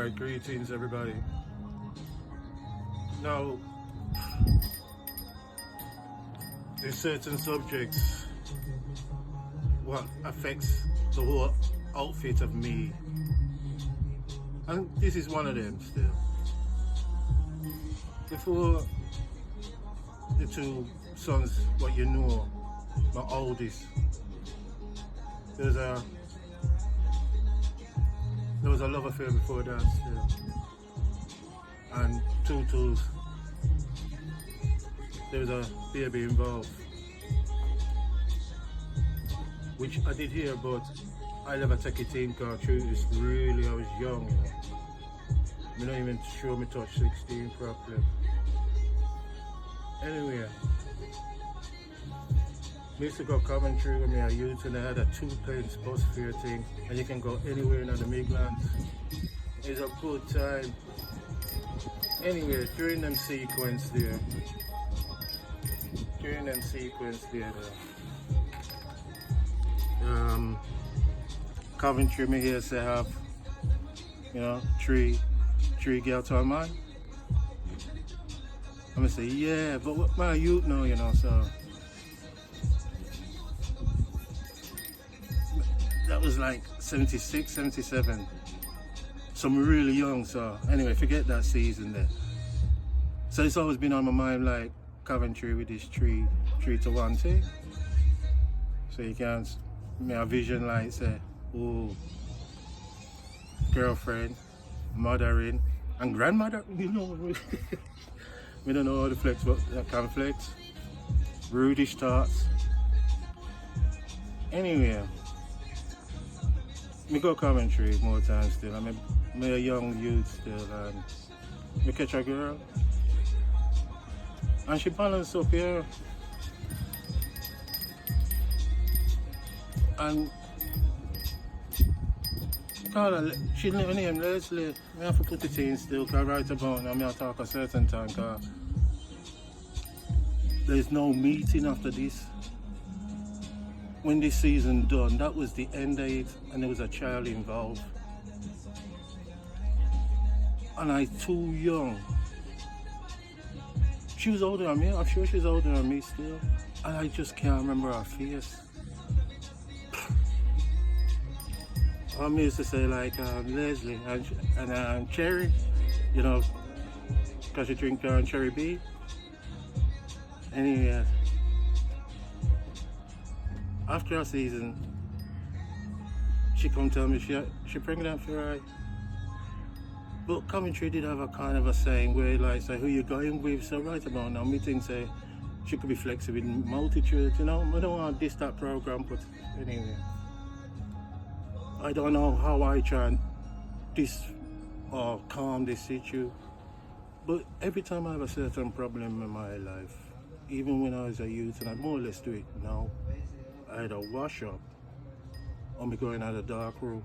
Alright, greetings everybody. Now, there's certain subjects what affects the whole outfit of me. And this is one of them still. Before the two sons, what you know, my oldest, there was a love affair before that still. And Tutu's, there was a baby involved, which I did hear, but I never take it in because it's really, I was young, you know. I'm not even sure me touch 16 properly. Anyway, we used to go Coventry when we were youth, and I had a 2-pence bus fare thing, and you can go anywhere in the Midlands. It's a good time. Anyway, during them sequence there, Coventry, me here say have, you know, three girls to a man. I'm gonna say, yeah, but what my youth now, you know, so. That was like 76, 77. So I'm really young, so anyway, forget that season there. So it's always been on my mind, like Coventry with this 3-1 thing. So you can't make a vision like say, oh, girlfriend, mothering, and grandmother, you know. We don't know how to flex, but that can flex. Rudish thoughts. Anyway, me go Coventry more times still. I'm a young youth still, and we catch a girl, and she balanced up here, and call her, she never named Leslie. I have to put it in still, because right about now I talk a certain time, because there's no meeting after this. When this season done, that was the end of it, and there was a child involved. And I too young. She was older than me, I'm sure she's older than me still. And I just can't remember her face. I used to say like Leslie and Cherry, you know, because she drink Cherry B. Anyway, after a season, she come tell me she pregnant for her. But Coventry did have a kind of a saying where like say who you going with. So right about now, me think say she could be flexible in multitudes, you know. I don't want to diss that program, but anyway, I don't know how I try and diss or calm this issue. But every time I have a certain problem in my life, even when I was a youth, and I more or less do it now, I either wash up or me going out of the dark room.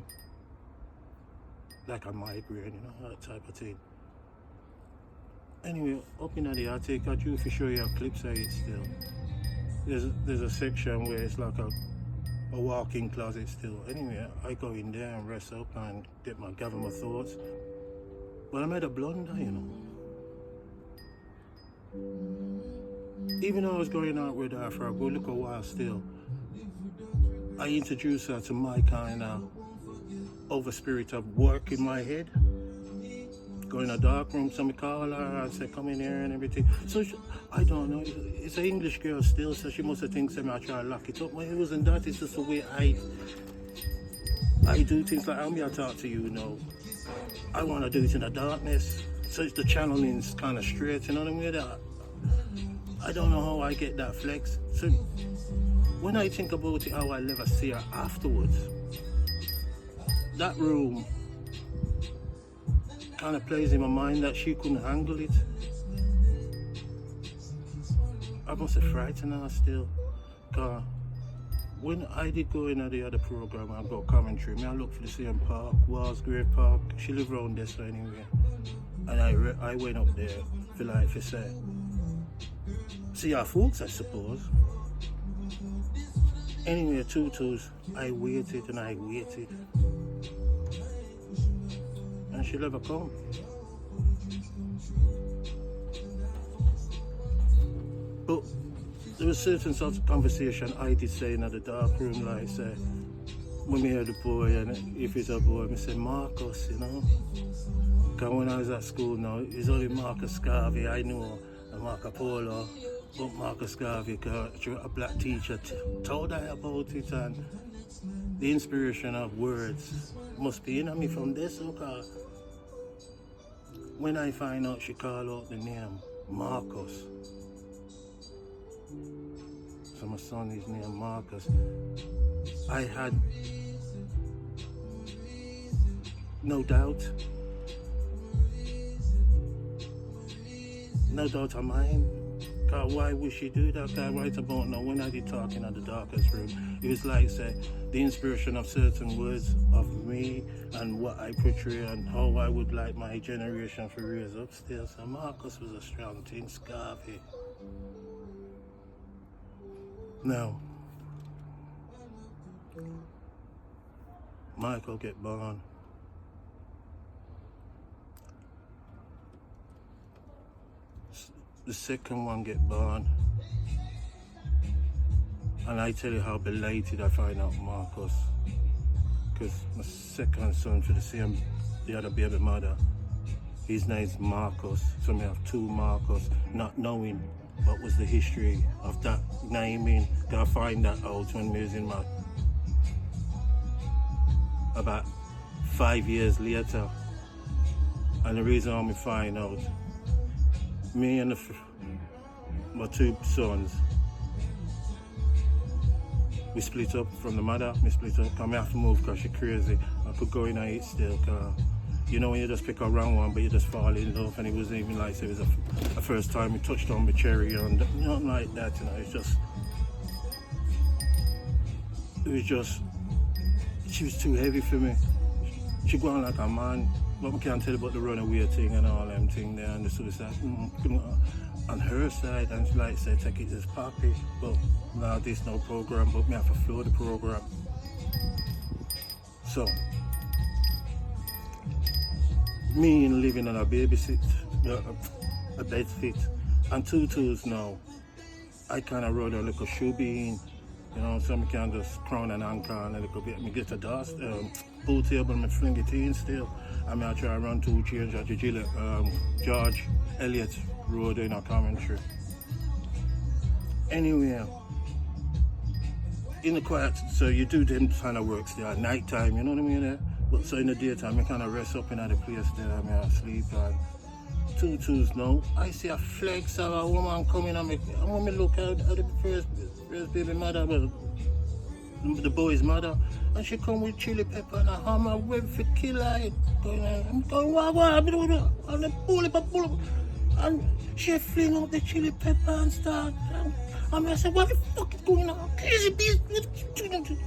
Like a migraine, you know, that type of thing. Anyway, up in the attic, I do for show you a clips of it still. There's a section where it's like a walk-in closet still. Anyway, I go in there and rest up and gather my thoughts. But I made a blunder, you know. Even though I was going out with her for a good little while still, I introduced her to my kind of over spirit of work in my head. Go in a dark room, so I call her and say, come in here and everything. So I don't know, it's an English girl still, so she must have think I try to lock it up. Well, it wasn't that, it's just the way I do things like how me I talk to you know. I want to do it in the darkness. So it's the channeling's kind of straight, you know what I mean? I don't know how I get that flex. So when I think about it, how I'll never see her afterwards, that room kind of plays in my mind that she couldn't handle it. I must have frightened her still. Cause when I did go in at the other program, I got Coventry, I looked for the same park, Walsgrave Park. She lived around there so anyway. And I went up there for say, see our folks, I suppose. Anyway, Tutu's, I waited and I waited. And she'll ever come. But there was certain sorts of conversation I did say in the dark room, like say, when we hear the boy, and if it's a boy, I say Marcus, you know. Because when I was at school now, it's only Marcus Garvey I know, and Marco Polo, but Marcus Garvey, because a black teacher told I about it, and the inspiration of words must be in me from this, because when I find out she called out the name Marcus, so my son is named Marcus, I had no doubt of mine. God, why would she do that? God, right about now, when I did talking at the darkest room, it was like, say, the inspiration of certain words of me and what I portray and how I would like my generation to raise upstairs. So Marcus was a strong thing, Scarvy. Now, Michael get born. The second one get born. And I tell you how belated I find out Marcus. Because my second son for the other baby mother, his name's Marcus. So I have two Marcus, not knowing what was the history of that naming. I find that out when we was in my, about 5 years later. And the reason I find out, me and my two sons, we split up from the mother. We split up because I have to move because she's crazy. I could go in and eat still, cause you know when you just pick a wrong one but you just fall in love, and it wasn't even like it was a first time we touched on my cherry and nothing like that, you know. It was just she was too heavy for me. She go on like a man. But we can't tell about the runaway thing and all them thing there and the suicide. On her side, and she like say take it as poppy, but now there's no program, but me have to flow the program. So me living on a babysit, a bed fit, and tutus now, I kinda rode a little shoe bean, you know, so I can just crown and anchor and a little bit. Me get a dust, pool table, me fling it in still. I mean, I try to run 2 change at the George Eliot Road in a commentary. Anyway, in the quiet, so you do them kind of works there at night time, you know what I mean? There? But so in the daytime, I kind of rest up in the place there, I mean, I sleep and tutus now. I see a flex of a woman coming and when me look at the first baby mother, well, the boy's mother, and she come with chili pepper and a hammer ready for kill her. I'm going, what, and she fling out the chili pepper and start. And I said, what the fuck is going on? Crazy bitch.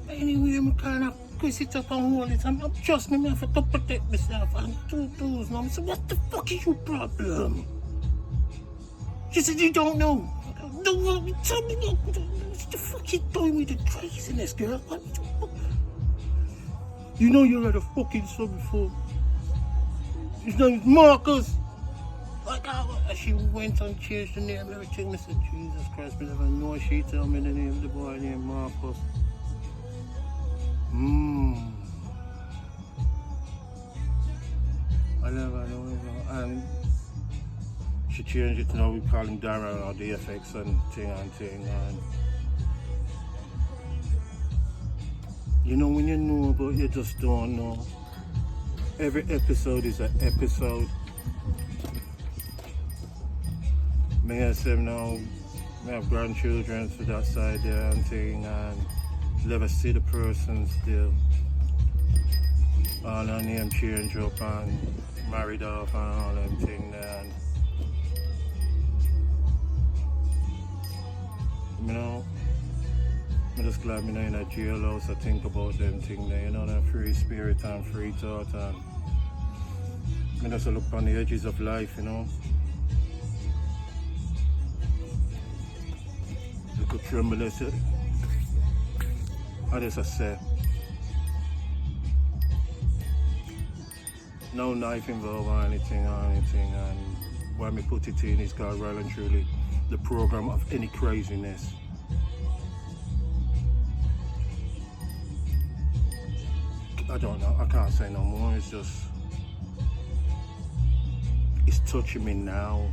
Anyway, I kind of twist it up and hold it. And trust me, I have to protect myself. And tutus now. I said, what the fuck is your problem? She said, you don't know. No, tell me, what the fuck you doing with the craziness, girl? You know you had a fucking son before. His name is Marcus. Like, she went and changed the name and everything. I said, Jesus Christ, I never know. She tell me the name of the boy named Marcus. I never know. And she changed it to now we call him Darren or the FX and thing. And you know when you know but you just don't know. Every episode is an episode. Me and Sam now, we have grandchildren to that side there and thing, and never see the person still. All her name change up and married off and all them thing there. And, you know, I'm just glad I'm not in a jailhouse to think about them thing there, you know, that free spirit and free thought, and I just look on the edges of life, you know. Little tremble, I said. I just say, no knife involved or anything, and when we put it in, it's got well and truly the program of any craziness. I don't know, I can't say no more. It's touching me now.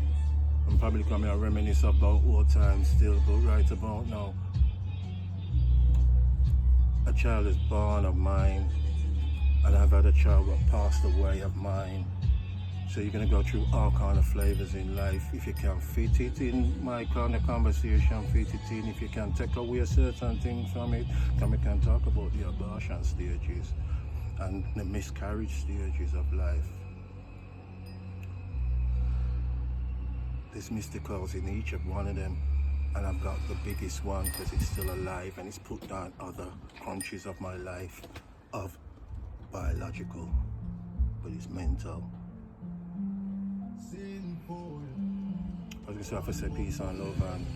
I'm probably coming to reminisce about old times still, but right about now, a child is born of mine, and I've had a child that passed away of mine. So you're gonna go through all kind of flavors in life. If you can fit it in my kind of conversation, fit it in. If you can take away certain things from it, then we can talk about the abortion stages and the miscarriage stages of life. There's mysticals in each of one of them, and I've got the biggest one because it's still alive and it's put down other crunches of my life of biological, but it's mental. I was gonna say, if I say peace and love and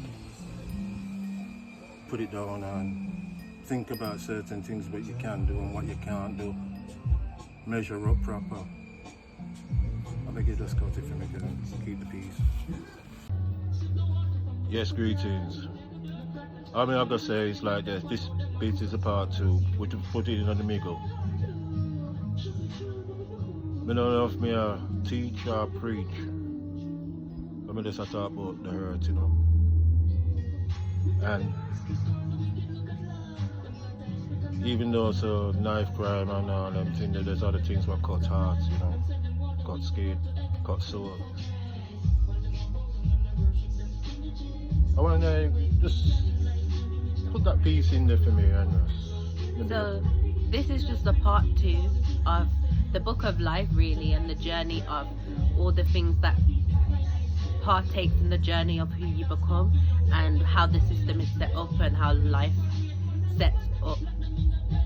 put it down and think about certain things, what you can do and what you can't do. Measure up proper. I think you just got it for me, keep the peace. Yes, greetings. I mean, I've got to say it's like this. This bit is a part 2. We put it in on the middle. I don't know if me teach or preach. I mean, just talk about the hurt, you know. And even though it's a knife crime and all them things, there's other things that cut hearts, you know, cut skin, cut soul. I want to just put that piece in there for me. And so this is just a part 2 of the book of life, really, and the journey of all the things that partakes in the journey of who you become, and how the system is set up, and how life sets up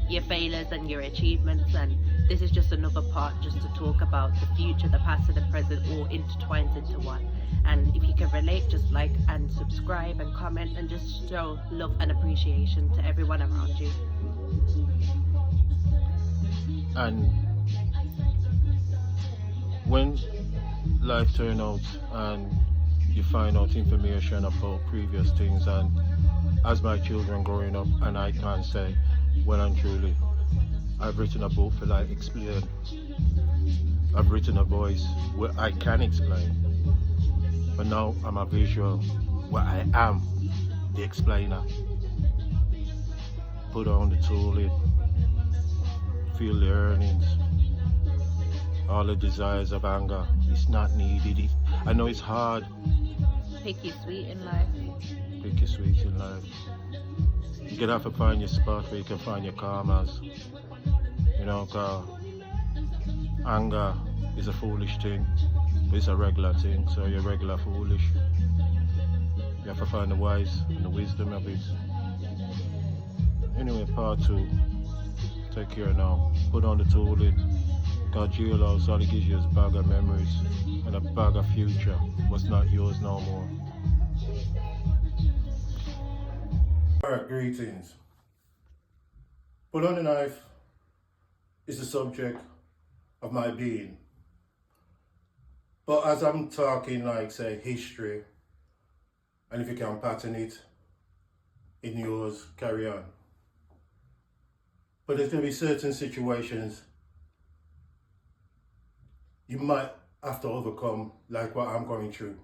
your failures and your achievements. And this is just another part just to talk about the future, the past and the present, all intertwined into one. And if you can relate, just like and subscribe and comment and just show love and appreciation to everyone around you. And when life turns out and you find out information about previous things, and as my children growing up, and I can say well and truly, I've written a book for like explain. I've written a voice where I can explain, but now I'm a visual where I am the explainer. Put on the tool in, feel the earnings, all the desires of anger. It's not needed. I know it's hard. Pick your sweet in life. Pick your sweet in life. You're gonna have to find your spot where you can find your karmas. You know, cause anger is a foolish thing, but it's a regular thing, so you're regular foolish. You have to find the wise and the wisdom of it. Anyway, part 2. Take care now. Put on the tool in. God jailhouse, all it gives you is a bag of memories and a bag of future. What's not yours no more. Alright, greetings. Put on the knife is the subject of my being. But as I'm talking like, say, history, and if you can pattern it in yours, carry on. But there's going to be certain situations you might have to overcome, like what I'm going through.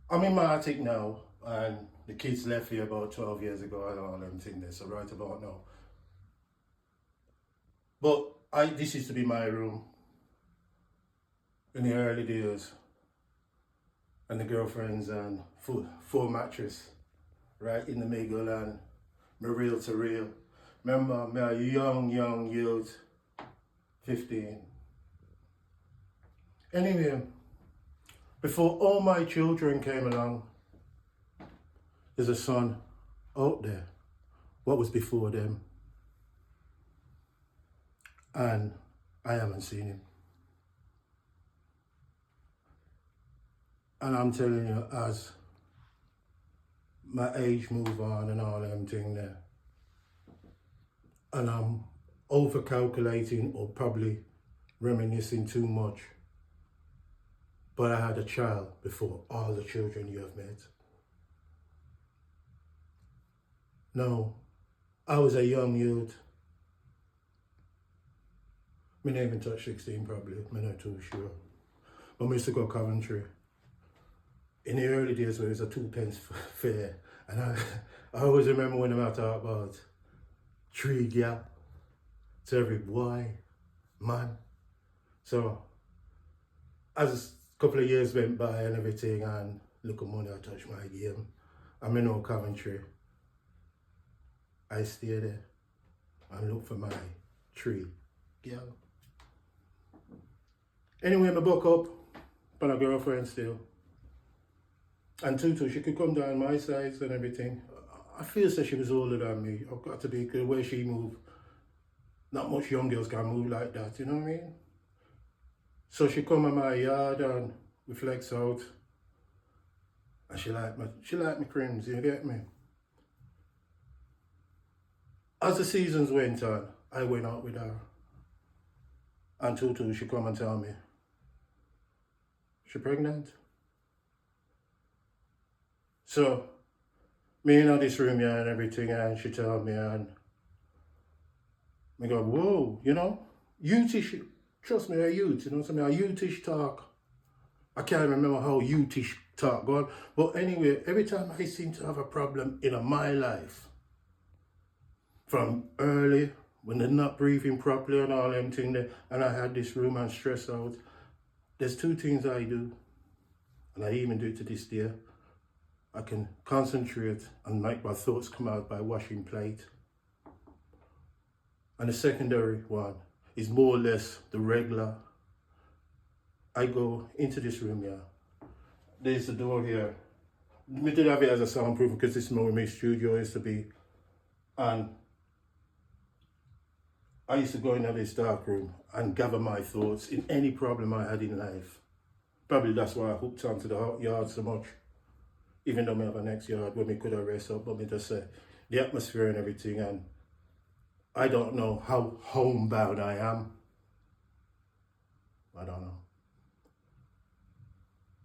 I'm in my attic now, and the kids left here about 12 years ago and all them things there, so right about now. But this used to be my room in the early days, and the girlfriends and full mattress right in the middle, and me real to real. Remember, me a young youth, 15. Anyway, before all my children came along, there's a son out there. What was before them? And I haven't seen him. And I'm telling you, as my age move on and all them thing there, and I'm over calculating or probably reminiscing too much. But I had a child before all the children you have met. No, I was a young youth. My name in touch 16 probably, I'm not too sure. But I used to go Coventry. In the early days where it was a 2 pence fare. And I always remember when I talk about 3 gal to every boy, man. So as a couple of years went by and everything, and look at money, I touched my game. I'm in old Coventry. I stay there and look for my 3 gal. Anyway, I broke up, but a girlfriend still. And Tutu, she could come down my sides and everything. I feel that she was older than me. I've got to be the way she moved. Not much young girls can move like that, you know what I mean? So she come in my yard and we flex out. And she liked me crims, you get me? As the seasons went on, I went out with her. And Tutu, she come and tell me, she pregnant. So, me in this room here and everything, and she tell me, and I go, whoa, you know, youth-ish, trust me, a youth, you know what I mean, a youth-ish talk. I can't remember how youth-ish talk gone, but anyway, every time I seem to have a problem in my life, from early, when they're not breathing properly and all them things there, and I had this room and stress out, there's 2 things I do, and I even do it to this day. I can concentrate and make my thoughts come out by washing plate. And the secondary one is more or less the regular. I go into this room here. There's the door here. We did have it as a soundproof because this is where my studio used to be. And I used to go into this dark room and gather my thoughts in any problem I had in life. Probably that's why I hooked onto the yard so much. Even though I have a next yard where we could have rest up, but me just say the atmosphere and everything, and I don't know how homebound I am. I don't know.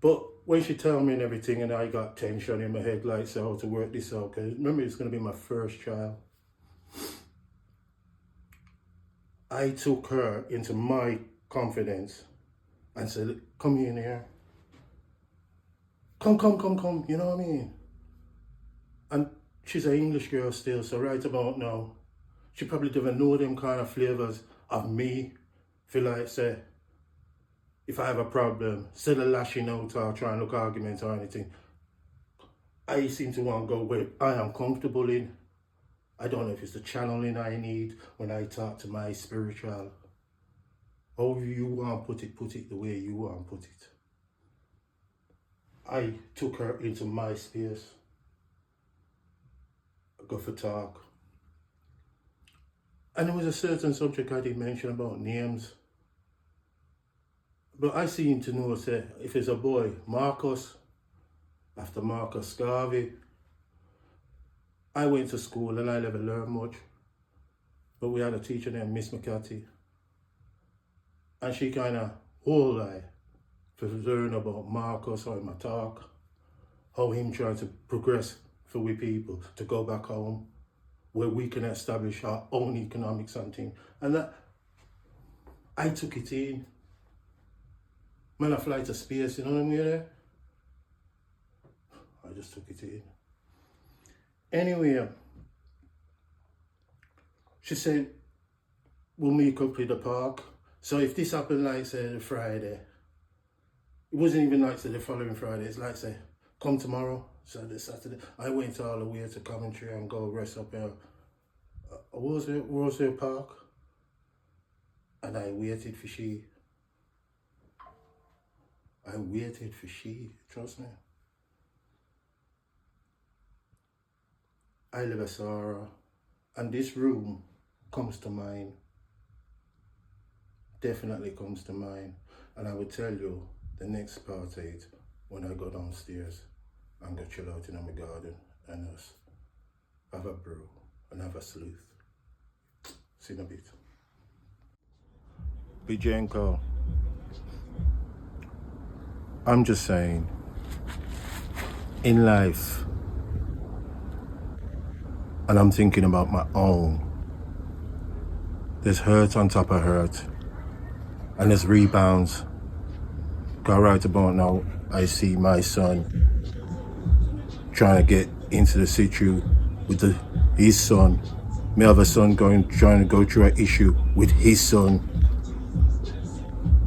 But when she told me and everything, and I got tension in my head, like, so how to work this out, because remember it's going to be my first child. I took her into my confidence and said, come in here. Come, you know what I mean? And she's an English girl still, so right about now, she probably doesn't know them kind of flavors of me. Feel like, say, if I have a problem, instead of lashing out or trying to look arguments or anything, I seem to want to go where I am comfortable in. I don't know if it's the channeling I need when I talk to my spiritual. However you want to put it the way you want to put it. I took her into my space. I go for talk. And there was a certain subject I did mention about names. But I seem to know, say, if it's a boy, Marcus, after Marcus Garvey. I went to school and I never learned much. But we had a teacher named Miss McCarthy. And she kind of, whole life, to learn about Marcus or my talk, how him trying to progress for we people to go back home where we can establish our own economics and things. And that, I took it in. Man, I fly to space, you know what I mean there? I just took it in. Anyway, she said, we'll meet up in the park. So if this happened like, say, Friday, it wasn't even like, say, the following Friday. It's like, say, come tomorrow, Saturday. I went all the way to Coventry and go rest up here. Roseville Park. And I waited for she. Trust me. I never saw her. And this room comes to mind. Definitely comes to mind. And I will tell you the next part 8 when I go downstairs and go chill out in my garden and just have a brew and have a sleuth. See you in a bit. Bijenko. I'm just saying, in life, and I'm thinking about my own, there's hurt on top of hurt, and there's rebounds. Cause right about now, I see my son trying to get into the situ with his son. My other son trying to go through an issue with his son.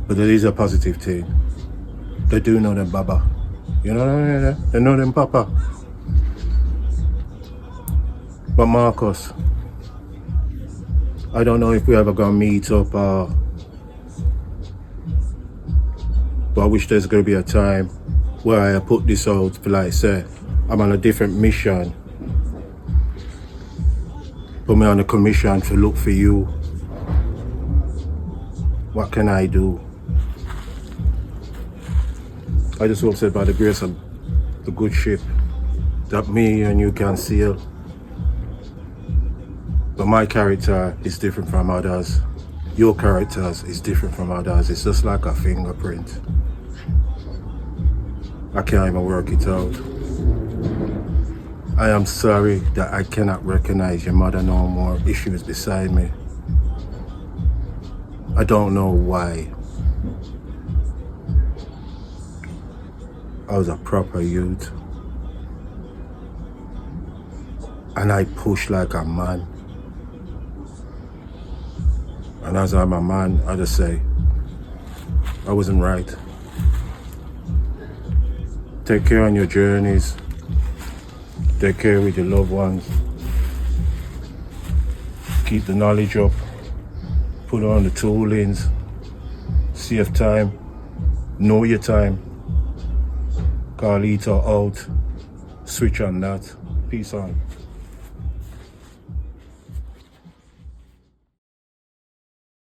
But it is a positive thing. They do know them Baba. You know what I mean? They know them Papa. But Marcus, I don't know if we ever gonna meet up but I wish there's gonna be a time where I put this out for, like, say, I'm on a different mission. Put me on a commission to look for you. What can I do? I just hope that by the grace of the good ship that me and you can sail. But my character is different from others. Your characters is different from others. It's just like a fingerprint. I can't even work it out. I am sorry that I cannot recognize your mother no more if she was beside me. I don't know why. I was a proper youth. And I pushed like a man. And as I'm a man, I just say, I wasn't right. Take care on your journeys. Take care with your loved ones. Keep the knowledge up. Put on the toolings. Save time. Know your time. Call it out. Switch on that. Peace on.